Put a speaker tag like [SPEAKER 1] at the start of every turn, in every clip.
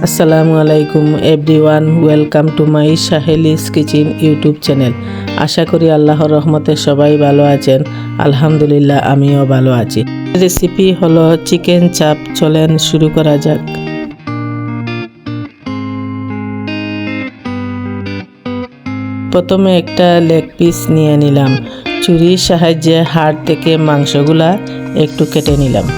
[SPEAKER 1] আসসালামু আলাইকুম everyone, welcome to my Saheli's kitchen YouTube channel. আশা করি আল্লাহর রহমতে সবাই ভালো আছেন। আলহামদুলিল্লাহ আমিও ভালো আছি। রেসিপি হলো চিকেন চাপ। চলেন শুরু করা যাক। প্রথমে একটা লেগ পিস নিয়ে নিলাম। ছুরির সাহায্যে হাড় থেকে মাংসগুলা একটু কেটে নিলাম।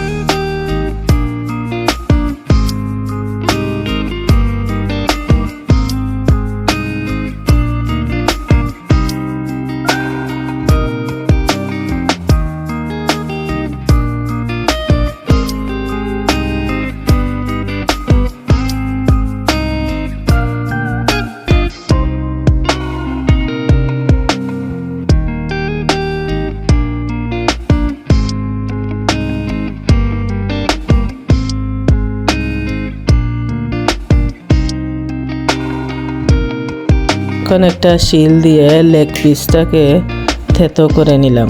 [SPEAKER 1] এখন একটা শিল দিয়ে লেগ পিসটাকে থেতো করে নিলাম।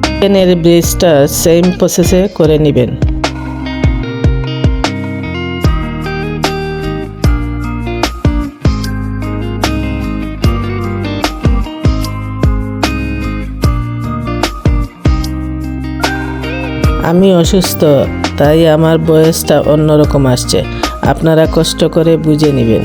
[SPEAKER 1] চিকেনের ব্রেস্টটা সেম প্রসেসে করে নেবেন। আমি অসুস্থ, তাই আমার বয়সটা অন্যরকম আসছে। আপনারা কষ্ট করে বুঝে নেবেন।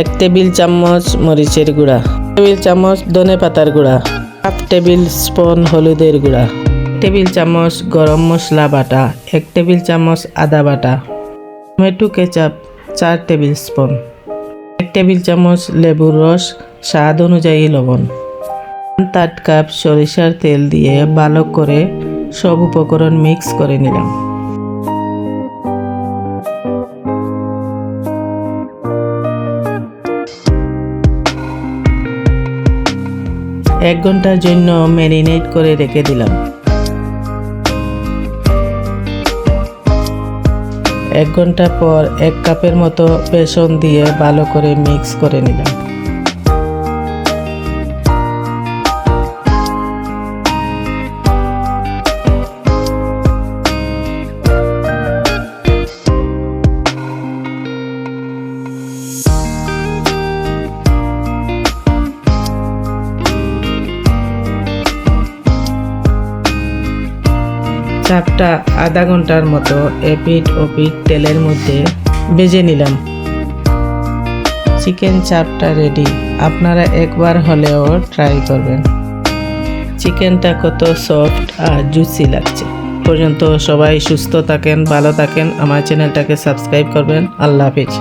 [SPEAKER 1] এক টেবিল চামচ মরিচের গুঁড়া, টেবিল চামচ ধনে পাতার গুঁড়া, হাফ টেবিল স্পুন হলুদের গুঁড়া, টেবিল চামচ গরম মশলা বাটা, 1 টেবিল চামচ আদা বাটা, tomato ketchup 4 tablespoon, 1 table চামচ লেবুর রস, স্বাদ অনুযায়ী লবণ, 1/3 কাপ সরিষার তেল দিয়ে ভালো করে সব উপকরণ মিক্স করে নিলাম। এক ঘন্টার জন্য ম্যারিনেট করে রেখে দিলাম। 1 ঘন্টা পর 1 কাপের মতো বেসন দিয়ে ভালো করে মিক্স করে নিলাম। চাপটা আধা ঘন্টার মতো এপিট ওপিট তেলের মধ্যে ভেজে নিলাম। চিকেন চাপটা রেডি। আপনারা একবার হলেও ট্রাই করবেন। চিকেনটা কত সফট আর জুসি লাগছে। পর্যন্ত সবাই সুস্থ থাকেন, ভালো থাকেন। আমার চ্যানেলটাকে সাবস্ক্রাইব করবেন। আল্লাহ হাফেজ।